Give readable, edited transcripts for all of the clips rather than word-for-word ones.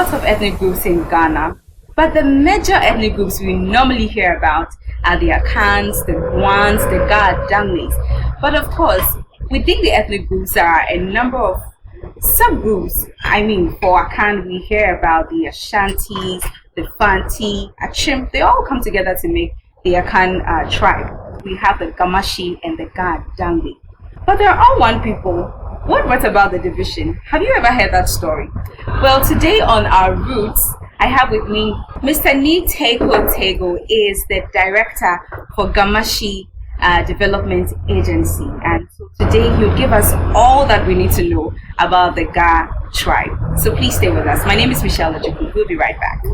lot of ethnic groups in Ghana, but the major ethnic groups we normally hear about are the Akans, the Guans, the Ga Dangmes. But of course, within the ethnic groups, there are a number of subgroups. I mean, for Akan, we hear about the Ashantis, the Fanti, Achim. They all come together to make the Akan tribe. We have the Gamashi and the Ga Dangme. But they're all one people. What brought about the division? Have you ever heard that story? Well, today on Our Roots, I have with me Mr. Ni Tego is the director for Gamashi Development Agency. And so today he'll give us all that we need to know about the Ga tribe. So please stay with us. My name is Michelle Ojukwu. We'll be right back.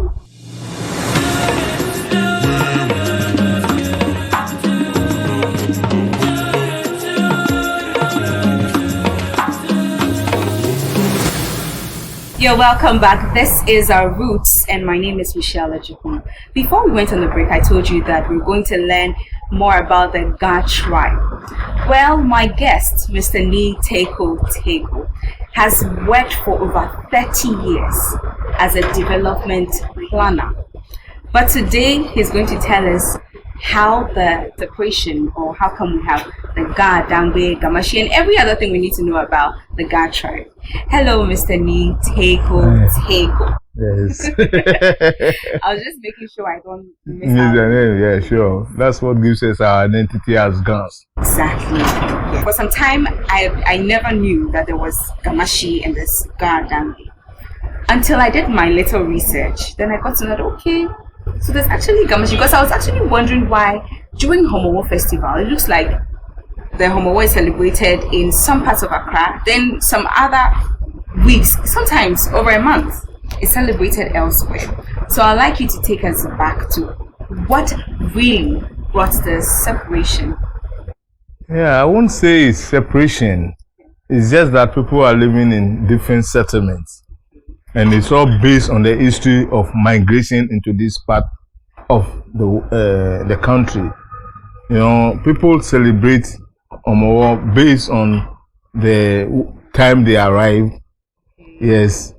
You're welcome back. This is Our Roots, and my name is Michelle Ojukwu. Before we went on the break, I told you that we're going to learn more about the Ga tribe. Well, my guest, Mr. Ni Tego, has worked for over 30 years as a development planner. But today, he's going to tell us how the separation, or how come we have the Ga, Dangme, Gamashi, and every other thing we need to know about the Ga tribe. Hello, Mr. Ni Tego. Yes. I was just making sure I don't miss the name, yeah, sure. That's what gives us our identity as Gans. Exactly. Yeah. For some time, I never knew that there was Gamashi and this Ga Dangme until I did my little research. Then I got to know that, okay, so there's actually Gamashi, because I was actually wondering why during Homowo festival, it looks like the Homowo is celebrated in some parts of Accra, then some other weeks, sometimes over a month, it's celebrated elsewhere. So I'd like you to take us back to what really brought the separation. Yeah, I won't say it's separation. It's just that people are living in different settlements. And it's all based on the history of migration into this part of the country. You know, people celebrate Homowo based on the time they arrived, yes,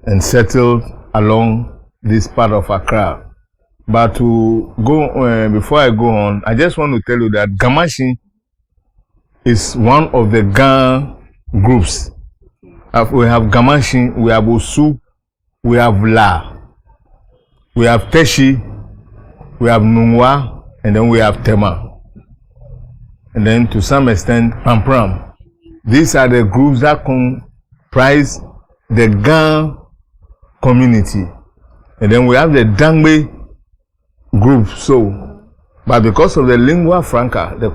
and settled along this part of Accra. But to go before I go on, I just want to tell you that Gamashi is one of the Ga groups. We have Gamashi, we have Osu, we have La, we have Teshi, we have Nungwa, and then we have Tema. And then to some extent, Pampram. These are the groups that comprise the Ga community. And then we have the Dangme group. So, but because of the lingua franca, the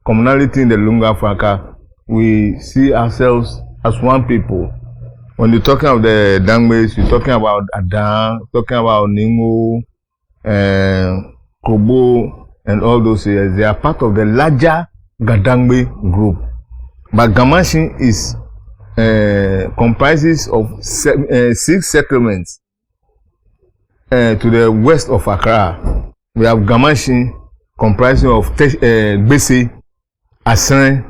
commonality in the lingua franca, we see ourselves as one people. When you're talking of the Dangmes, you're talking about Adan, talking about Ningo, Kobo, and all those areas. They are part of the larger Gadangme group. But Gamashi is comprises of 6 settlements to the west of Accra. We have Gamashi comprising of Bese, Asan,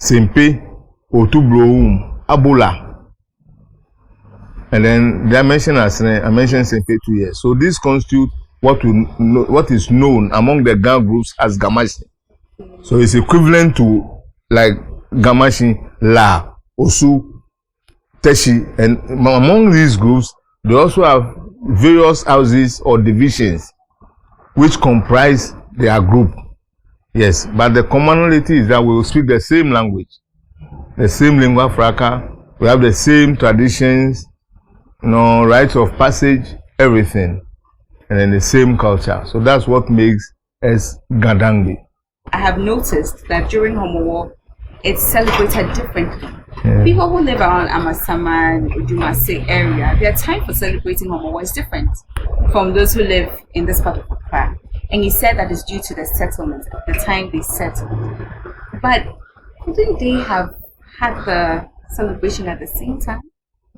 Sempe, Otubroum, Abula. And then I mentioned Asan, I mentioned Sempe 2 years. So this constitutes what is known among the Ga groups as Gamashi. So it's equivalent to like Gamashi, La, Osu, Teshi, and among these groups, they also have various houses or divisions which comprise their group. Yes, but the commonality is that we will speak the same language, the same lingua franca, we have the same traditions, rites of passage, everything, and then the same culture. So that's what makes us Gadangme. I have noticed that during Homowo, it's celebrated differently. Yeah. People who live around Amasama and Udumase area, their time for celebrating Homowo is different from those who live in this part of Accra. And you said that it's due to the settlement, the time they settled. But couldn't they have had the celebration at the same time?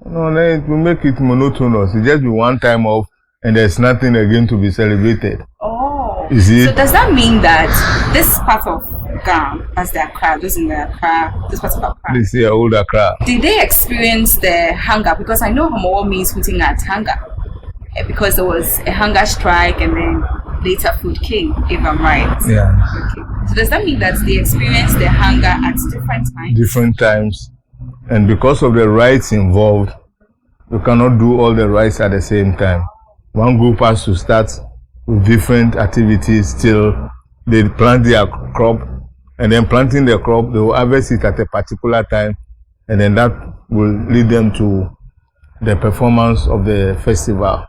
No, then it will make it monotonous. It just be one time off and there's nothing again to be celebrated. Oh. You see? So does that mean that this part of Ghana, as the Accra, those in the Accra, this part of Accra, This is old Accra. did they experience the hunger? Because I know Homowo means hooting at hunger. Because there was a hunger strike and then later food came, if I'm right. Yeah. Okay. So does that mean that they experienced the hunger at different times? Different times. And because of the rights involved, you cannot do all the rights at the same time. One group has to start with different activities till they plant their crop, and then planting the crop, they will harvest it at a particular time, and then that will lead them to the performance of the festival.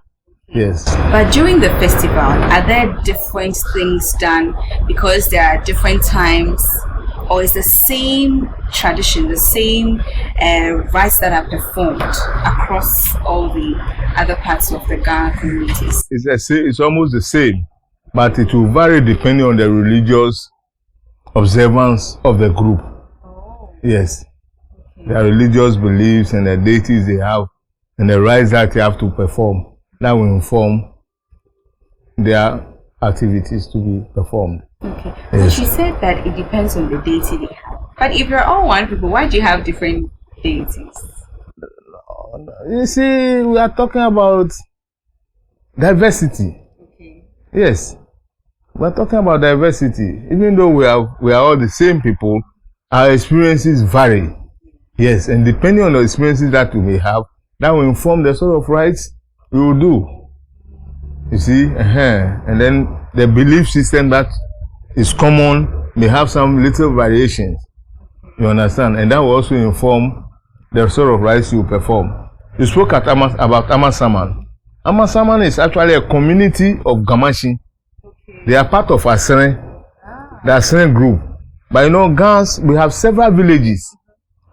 Yes. But during the festival, are there different things done because there are different times, or is the same tradition, the same rites that are performed across all the other parts of the Ghana communities? It's almost the same, but it will vary depending on the religious observance of the group. Oh. Yes. Their religious beliefs and the deities they have and the rites that they have to perform, that will inform their activities to be performed. Okay. Yes. But she said that it depends on the deity they have. But if you're all one people, why do you have different deities? You see, we are talking about diversity. Okay. Yes. We are talking about diversity. Even though we are all the same people, our experiences vary. Yes, and depending on the experiences that we may have, that will inform the sort of rites we will do. You see? And then the belief system that is common may have some little variations. You understand? And that will also inform the sort of rites you perform. You spoke about Amasaman. Amasaman is actually a community of Gamashi. Okay. They are part of Asere, the Asere group. But you know, Gans, we have several villages.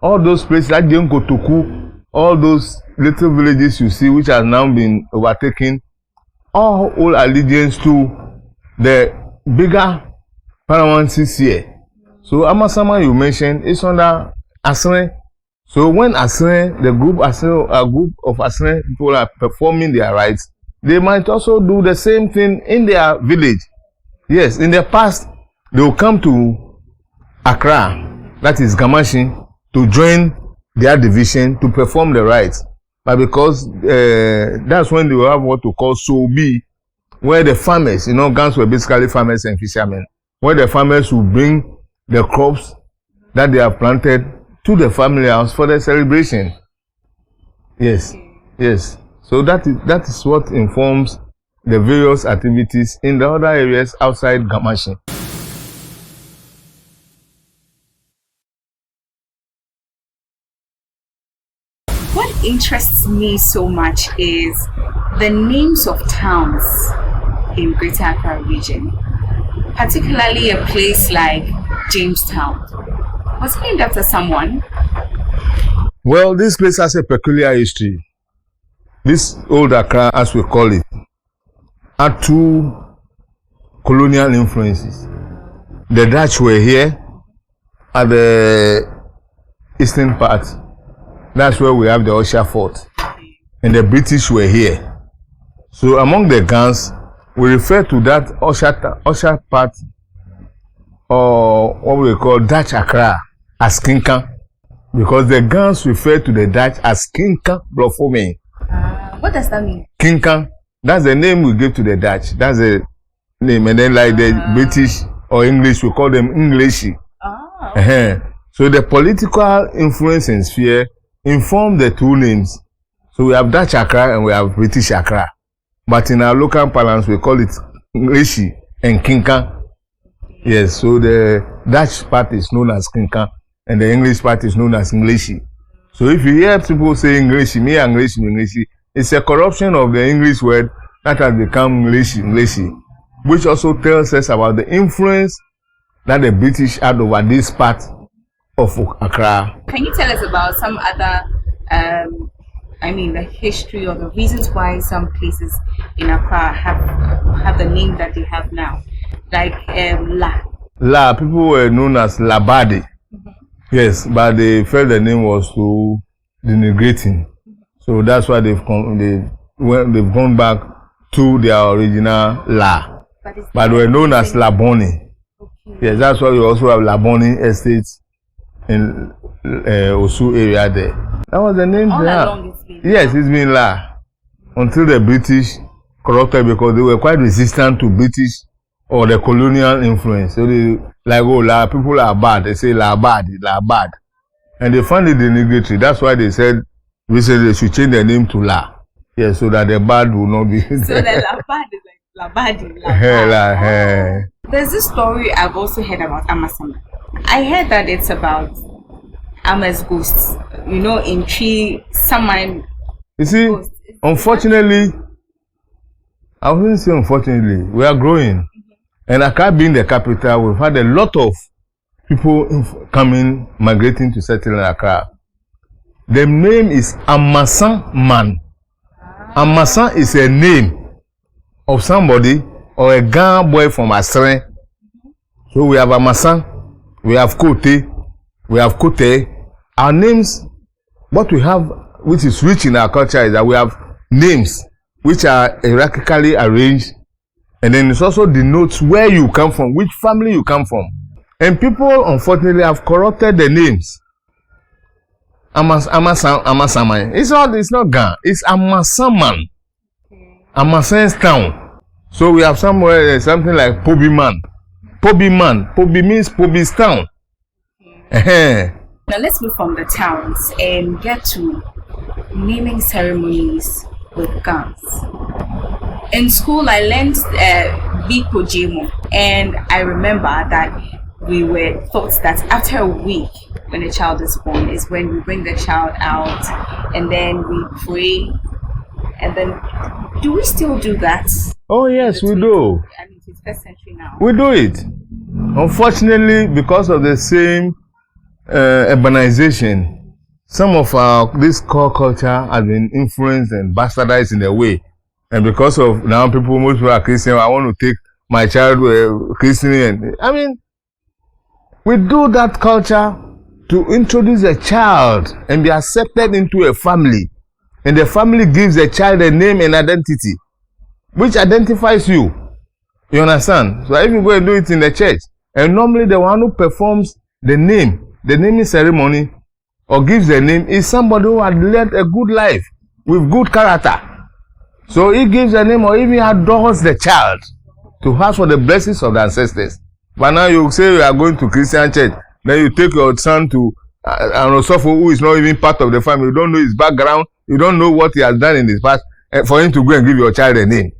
All those places like Dienkotoku, all those little villages you see which have now been overtaken, all owe allegiance to the bigger paramountcies here. So Amasaman you mentioned is under Asere. So when Asere, the group Asere, a group of Asere people are performing their rites, they might also do the same thing in their village. Yes, in the past, they will come to Accra, that is Gamashi, to join their division to perform the rites. But because that's when they will have what we call Sobi, where the farmers, you know, Gans were basically farmers and fishermen, where the farmers will bring the crops that they have planted to the family house for the celebration. Yes, yes. So that is what informs the various activities in the other areas outside Gamashi. What interests me so much is the names of towns in Greater Accra region, particularly a place like Jamestown. Was it named after someone? Well, this place has a peculiar history. This old Accra, as we call it, had two colonial influences. The Dutch were here at the eastern part. That's where we have the Usher Fort. And the British were here. So among the Gans, we refer to that Usher part, or what we call Dutch Accra, as Kinkan. Because the Gans refer to the Dutch as Kinkan Blofome. What does that mean? Kinkan. That's the name we give to the Dutch. That's the name. And then like the British or English, we call them Englishy. Okay. So the political influence and sphere inform the two names. So we have Dutch Accra and we have British Accra. But in our local parlance, we call it Englishy and Kinkan. Yes, so the Dutch part is known as Kinkan and the English part is known as Englishy. So if you hear people say Englishy, me Englishy, Englishy, it's a corruption of the English word that has become Englishy, which also tells us about the influence that the British had over this part of Accra. Can you tell us about some other, the history or the reasons why some places in Accra have the name that they have now? Like La. People were known as Labade. Yes, but they felt the name was too denigrating. So that's why they've gone back to their original La. but they were known as Laboni. Okay. Yes, that's why we also have Laboni estates in Osu area there. That was the name. All along it's been. Yes, it's been La until the British corrupted because they were quite resistant to British or the colonial influence. So they like, oh, La, people are bad. They say La bad, La bad. And they found it denigatory. That's why they said recently they should change their name to La. Yes, so that the bad will not be. So that La bad is like La bad. There's this story I've also heard about Amasama. I heard that it's about Ama's ghosts. You know, in tree, someone. You see, ghosts. Unfortunately, I wouldn't say unfortunately, we are growing. And Accra being the capital, we've had a lot of people coming, migrating to settle in Accra. The name is Amasan Man. Amasan is a name of somebody or a Ghana boy from Asre. So we have Amasan, we have Kote, we have Kote. Our names, what we have, which is rich in our culture, is that we have names which are hierarchically arranged, and then it also denotes where you come from, which family you come from. And people, unfortunately, have corrupted the names. Amasaman. It's not Ghana. It's Amasaman. Amasan's town. So we have somewhere something like Pobiman. Pobiman. Pobi means Pobi's town. Now let's move from the towns and get to naming ceremonies with guns. In school, I learned Biko Jemo, and I remember that we were taught that after a week, when a child is born, is when we bring the child out, and then we pray, and then do we still do that? Oh yes, we do. I mean, it's first century now. We do it. Unfortunately, because of the same urbanization, some of this core culture has been influenced and bastardized in a way. And because of now most people are Christian, I want to take my child Christian. And I mean, we do that culture to introduce a child and be accepted into a family. And the family gives the child a name and identity, which identifies you. You understand? So if you go and do it in the church, and normally the one who performs the naming ceremony, or gives the name is somebody who had led a good life with good character. So he gives the name or even adores the child to ask for the blessings of the ancestors. But now you say you are going to Christian church, then you take your son to an Osofo who is not even part of the family. You don't know his background, you don't know what he has done in his past, for him to go and give your child a name.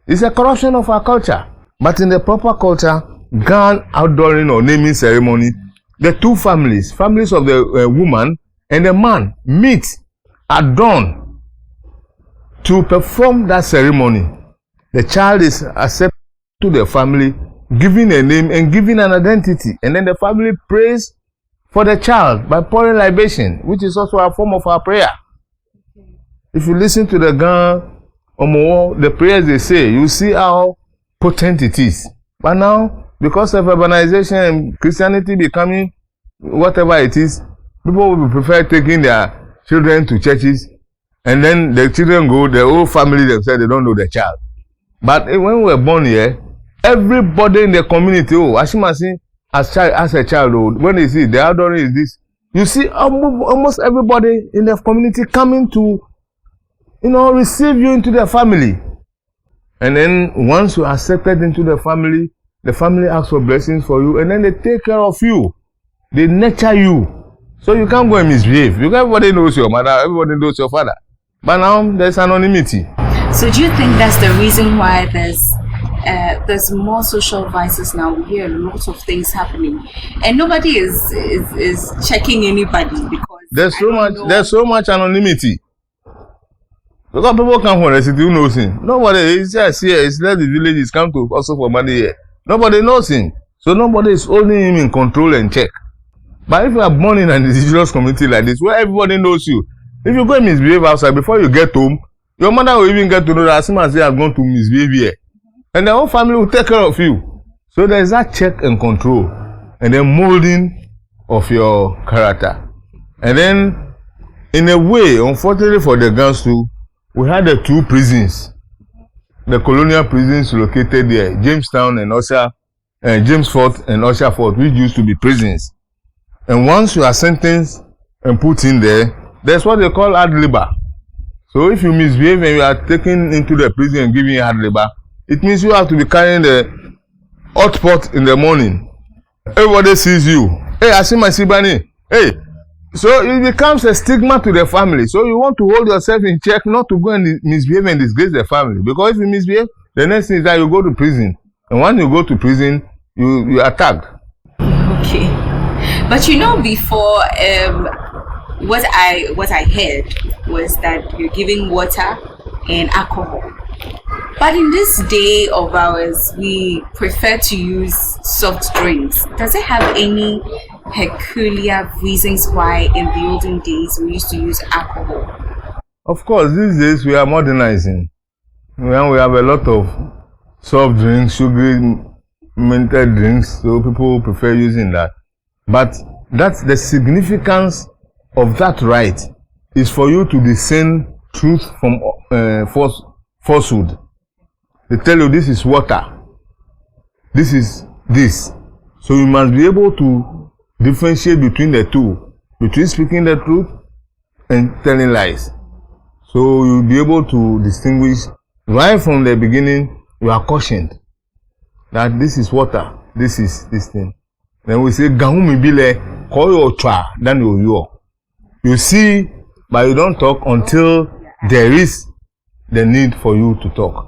It's a corruption of our culture. But in the proper culture, grand outdooring or naming ceremony, the two families of the woman and the man meet at dawn to perform that ceremony. The child is accepted to the family, given a name and given an identity. And then the family prays for the child by pouring libation, which is also a form of our prayer. If you listen to the Ghana Homowo, the prayers they say, you see how potent it is. But now, because of urbanization and Christianity becoming whatever it is, people will prefer taking their children to churches, and then the children go, the whole family themselves, they don't know the child. But when we were born here, everybody in the community, Ashimasi, as a child, when they see the adoring is this, you see almost everybody in the community coming to, receive you into their family. And then once you are accepted into the family asks for blessings for you, and then they take care of you. They nurture you. So you can't go and misbehave. Because everybody knows your mother, everybody knows your father. But now there's anonymity. So do you think that's the reason why there's more social vices now? We hear lots of things happening, and nobody is checking anybody because there's so much anonymity. Because people come from the city who knows him. Nobody is just here. It's let the villages come to also for money here. Nobody knows him. So nobody is holding him in control and check. But if you are born in an indigenous community like this, where everybody knows you, if you go and misbehave outside before you get home, your mother will even get to know that Asimas has gone to misbehave here. And the whole family will take care of you. So there is that check and control. And then molding of your character. And then, in a way, unfortunately for the girls too, we had the two prisons. the colonial prisons located there, Jamestown and Usher, James Fort and Usher Fort, which used to be prisons. And once you are sentenced and put in there, there's what they call hard labor. So if you misbehave and you are taken into the prison and given hard labor, it means you have to be carrying the hot pot in the morning. Everybody sees you. Hey, I see my Sibani. Hey. So it becomes a stigma to the family. So you want to hold yourself in check not to go and misbehave and disgrace the family. Because if you misbehave, the next thing is that you go to prison. And when you go to prison, you are tagged. Okay. But you know, before, what I heard was that you're giving water and alcohol. But in this day of ours, we prefer to use soft drinks. Does it have any peculiar reasons why in the olden days we used to use alcohol? Of course, these days we are modernizing. When we have a lot of soft drinks, sugary minted drinks, so people prefer using that. But that's the significance of that right, is for you to discern truth from falsehood. They tell you this is water, this is this. So you must be able to differentiate between the two, between speaking the truth and telling lies. So you'll be able to distinguish right from the beginning. You are cautioned that this is water, this is this thing. Then we say, Gahumi bile, call your tra, then you see, but you don't talk until there is the need for you to talk.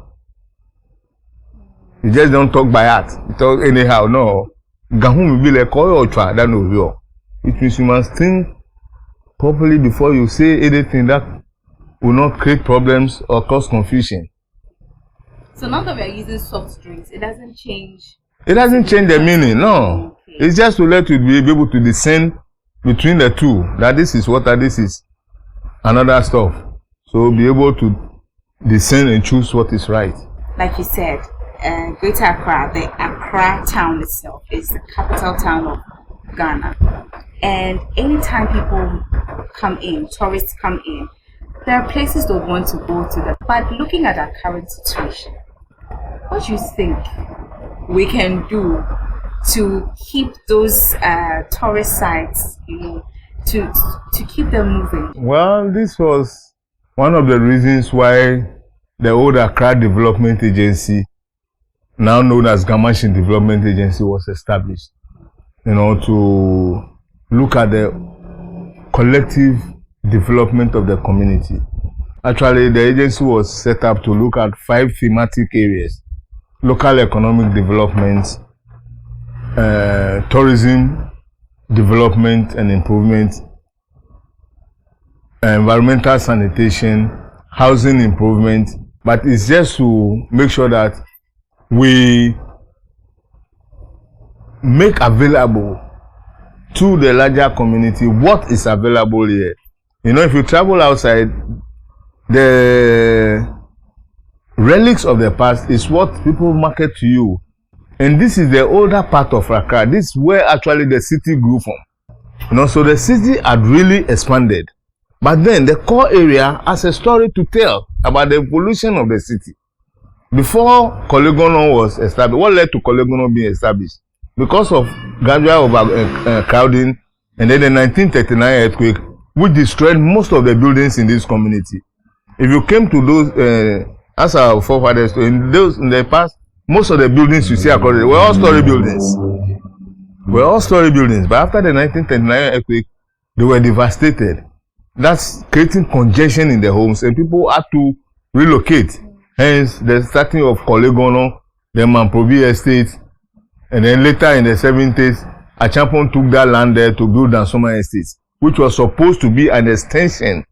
You just don't talk by heart. You talk anyhow. No. Gahumi bile, call your tra, then It means you must think properly before you say anything that will not create problems or cause confusion. So now that we are using soft drinks, it doesn't change. It doesn't change the meaning, no. Okay. It's just to let you be able to discern between the two. That this is water, this is another stuff. So be able to discern and choose what is right. Like you said, Greater Accra, the Accra town itself is the capital town of Ghana. And anytime people come in, tourists come in, there are places they want to go to. But looking at our current situation, what do you think we can do to keep those tourist sites, to keep them moving? Well, this was one of the reasons why the old Accra Development Agency, now known as Gamashin Development Agency, was established. To look at the collective development of the community. Actually, the agency was set up to look at 5 thematic areas: local economic development, tourism development and improvement, environmental sanitation, housing improvement. But it's just to make sure that we make available to the larger community what is available here. If you travel outside, the relics of the past is what people market to you. And this is the older part of Accra. This is where actually the city grew from. So the city had really expanded. But then the core area has a story to tell about the evolution of the city. Before Kolegono was established, what led to Kolegono being established? Because of gradual overcrowding and then the 1939 earthquake, which destroyed most of the buildings in this community. If you came to those, as our forefathers, in the past, most of the buildings you see across were all story buildings. But after the 1939 earthquake, they were devastated. That's creating congestion in the homes, and people had to relocate. Hence, the starting of Kolegono, the Mamprobi estate, and then later in the 70s, Achampon took that land there to build Dansoma estates, which was supposed to be an extension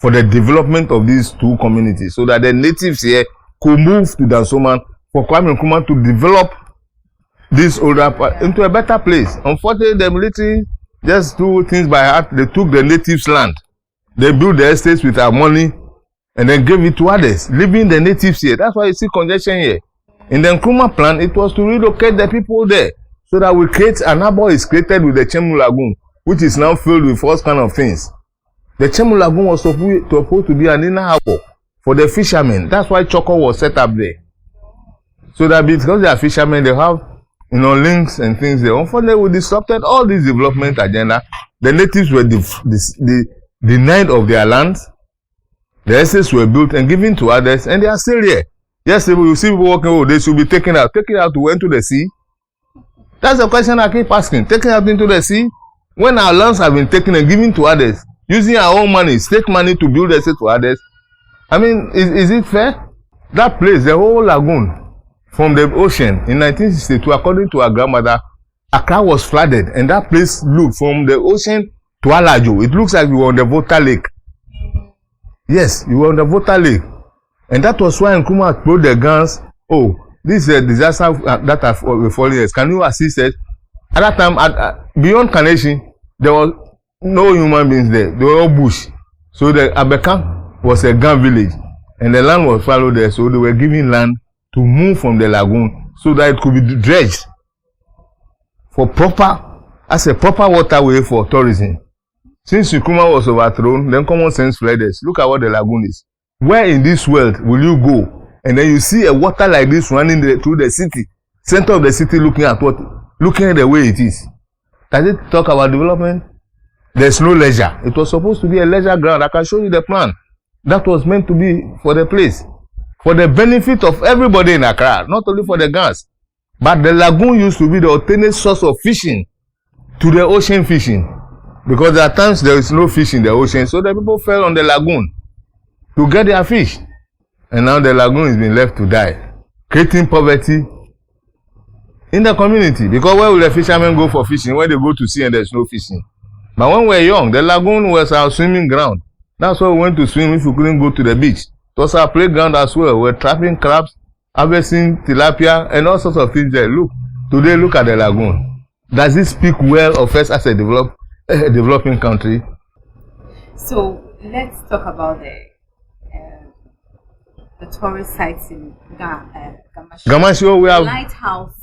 for the development of these two communities, so that the natives here could move to Dansoma for Kwame Nkrumah to develop this older part into a better place. Unfortunately, the military just do things by heart. They took the natives' land. They built the estates with our money and then gave it to others, leaving the natives here. That's why you see congestion here. In the Nkrumah plan, it was to relocate the people there, so that we create an harbor is created with the Chemu Lagoon, which is now filled with all kind of things. The Chemu Lagoon was supposed to be an inner harbor for the fishermen. That's why Choco was set up there. So that because they are fishermen, they have links and things there. Unfortunately, we disrupted all this development agenda. The natives were denied of their lands. The estates were built and given to others, and they are still here. Yes, you see people walking over, they should be taken out. Taken out to into the sea? That's the question I keep asking. Taken out into the sea? When our lands have been taken and given to others, using our own money, state money to build estates for others, I mean, is it fair? That place, the whole lagoon, from the ocean in 1962, according to our grandmother, Accra was flooded, and that place looked from the ocean to Alajo. It looks like we were on the Volta Lake. Yes, you were on the Volta Lake. And that was why Nkrumah told the guns, oh, this is a disaster that has befallen us. Can you assist us? At that time, beyond Carnation, there was no human beings there. They were all bush. So the Abeka was a gun village. And the land was followed there. So they were given land to move from the lagoon so that it could be dredged as a proper waterway for tourism. Since Nkrumah was overthrown, then common sense fled us. Look at what the lagoon is. Where in this world will you go and then you see a water like this running through the city, center of the city, looking at the way it is? Does it talk about development? There's no leisure. It was supposed to be a leisure ground. I can show you the plan. That was meant to be for the place, for the benefit of everybody in Accra, not only for the guns. But the lagoon used to be the alternate source of fishing to the ocean fishing. Because there are times there is no fish in the ocean, so the people fell on the lagoon to get their fish. And now the lagoon is being left to die, creating poverty in the community. Because where will the fishermen go for fishing when they go to sea and there's no fishing? But when we were young, the lagoon was our swimming ground. That's why we went to swim if we couldn't go to the beach. It was our playground as well. We were trapping crabs, harvesting tilapia, and all sorts of things there. Today look at the lagoon. Does it speak well of us as a developing country? So let's talk about the tourist sites in Gamashio. We have lighthouse.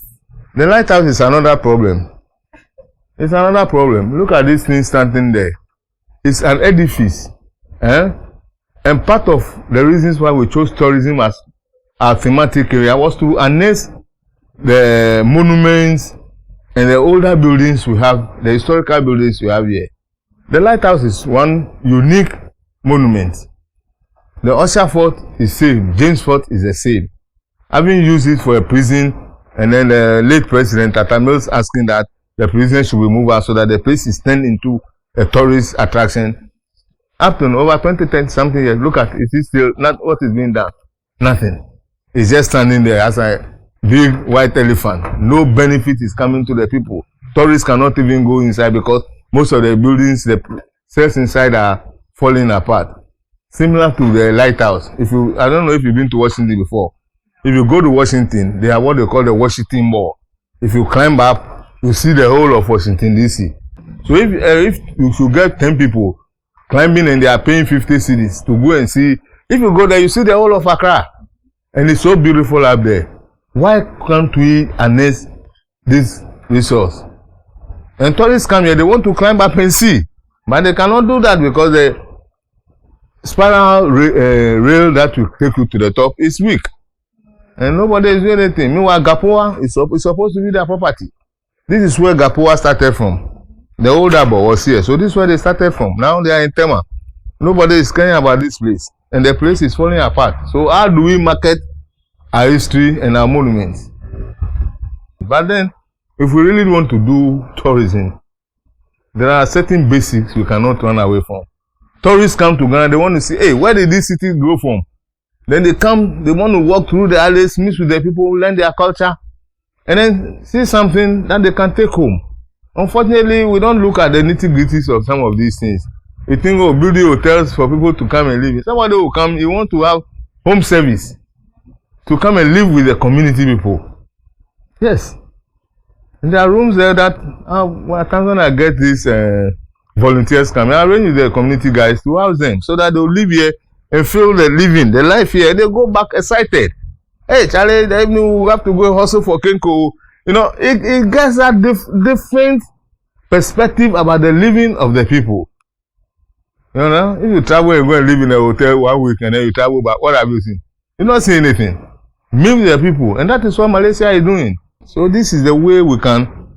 The lighthouse is another problem. It's another problem. Look at this thing standing there. It's an edifice. And part of the reasons why we chose tourism as our thematic area was to harness the monuments and the older buildings we have, the historical buildings we have here. The lighthouse is one unique monument. The Usher Fort is same. James Fort is the same. Having used it for a prison, and then the late president Tata Mills asking that the prison should be moved out so that the place is turned into a tourist attraction. Up to over 20, something years, look at it, it is still not what is being done. Nothing. It's just standing there as a big white elephant. No benefit is coming to the people. Tourists cannot even go inside because most of the buildings, the cells inside are falling apart. Similar to the lighthouse. I don't know if you've been to Washington before. If you go to Washington, they have what they call the Washington Mall. If you climb up, you see the whole of Washington DC. So if you should get 10 people climbing and they are paying 50 cedis to go and see, if you go there, you see the whole of Accra. And it's so beautiful up there. Why can't we harness this resource? And tourists come here, they want to climb up and see. But they cannot do that because the spiral rail that will take you to the top is weak. And nobody is doing anything. Meanwhile, Gapoa is supposed to be their property. This is where Gapoa started from. The old Abo was here. So this is where they started from. Now they are in Tema. Nobody is caring about this place. And the place is falling apart. So how do we market our history and our monuments? But then, if we really want to do tourism, there are certain basics we cannot run away from. Tourists come to Ghana, they want to see, hey, where did this city grow from? Then they come, they want to walk through the alleys, mix with the people, learn their culture, and then see something that they can take home. Unfortunately, we don't look at the nitty-gritties of some of these things. We think, oh, building hotels for people to come and live. Somebody will come, you want to have home service to come and live with the community people. Yes. And there are rooms there that, when I get these volunteers coming, I arrange with the community guys to house them so that they'll live here and feel the living, the life here. They go back excited. Hey, Charlie, the evening we have to go hustle for Kenko. You know, it gets that different perspective about the living of the people. You know, if you travel and go and live in a hotel 1 week and then you travel back, what have you seen? You not see anything. meet with the people, and that is what Malaysia is doing. So this is the way we can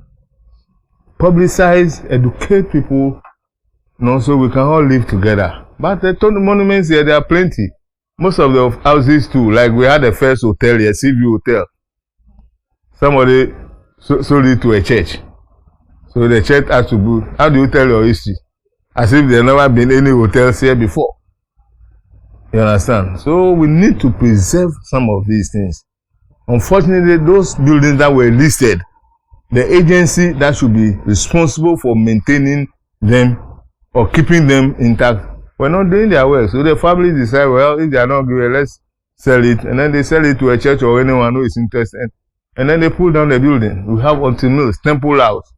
publicize, educate people, so we can all live together. But the monuments here, there are plenty. Most of the houses too, like we had the first hotel here, Seaview Hotel. Somebody sold it to a church. So the church has to go. How do you tell your history? As if there never been any hotels here before. You understand? So we need to preserve some of these things. Unfortunately, those buildings that were listed, the agency that should be responsible for maintaining them or keeping them intact were not doing their work. So the family decide, well, if they are not given, let's sell it. And then they sell it to a church or anyone who is interested. And then they pull down the building. We have until now Temple House.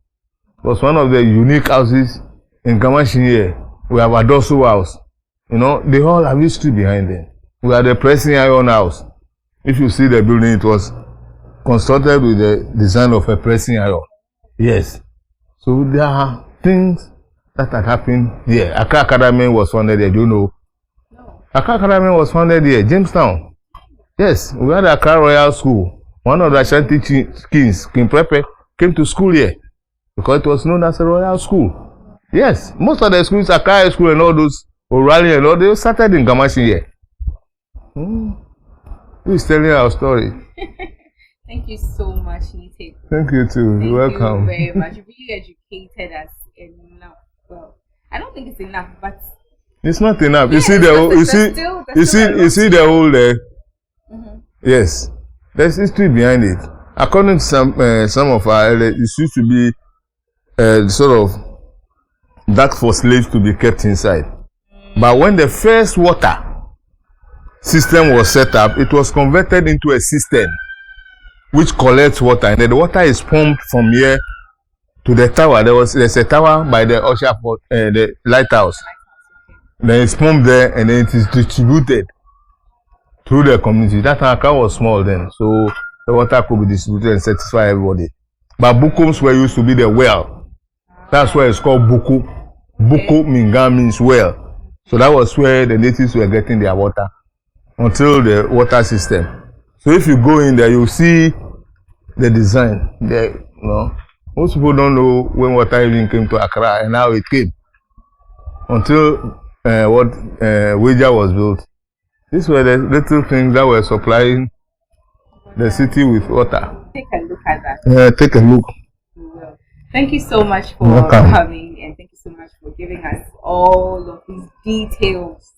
It was one of the unique houses in Kamashin here. We have Adosu House. They all have history behind them. We have the Pressing Iron House. If you see the building, it was constructed with the design of a pressing iron. Yes. So there are things that had happened here. Accra Academy was founded here. Do you know? No. Accra Academy was founded here, Jamestown. Yes. We had Accra Royal School. One of the Ashanti kings, King Prepe, came to school here because it was known as a royal school. Yes. Most of the schools, Accra High School and all those, O'Reilly and all, they started in Kamashin here. Who is telling our story? Thank you so much, Nite. Thank you too. Thank You're welcome. You very much. You really educated us enough. Well, I don't think it's enough, but it's not enough. Yeah, you see you see the whole there. Yes, there's history behind it. According to some of our elders, it used to be sort of dark for slaves to be kept inside. But when the first water system was set up, it was converted into a system which collects water, and then the water is pumped from here to the tower. There's a tower by the Usher the lighthouse. Then it's pumped there, and then it is distributed through the community. That Accra was small then, so the water could be distributed and satisfy everybody. But Bukums were used to be the well. That's why it's called Buku. Buku Minga means well. So that was where the natives were getting their water until the water system. So if you go in there, you'll see the design there. Most people don't know when water even came to Accra and how it came until Weija was built. These were the little things that were supplying the city with water. Take a look at that. Take a look. Thank you so much for coming, and thank you so much for giving us all of these details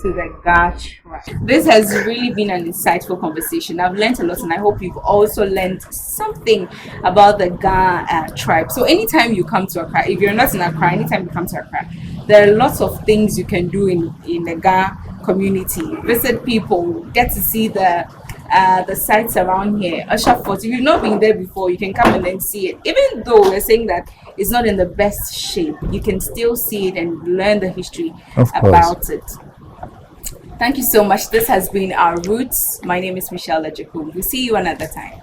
to the Ga tribe. This has really been an insightful conversation. I've learned a lot, and I hope you've also learned something about the Ga tribe. So anytime you come to Accra, if you're not in Accra, anytime you come to Accra, there are lots of things you can do in the Ga community. Visit people, get to see the sites around here. Usher Fort, if you've not been there before, you can come and then see it. Even though we're saying that it's not in the best shape, you can still see it and learn the history about it. Thank you so much. This has been Our Roots. My name is Michelle Lejekum. We'll see you another time.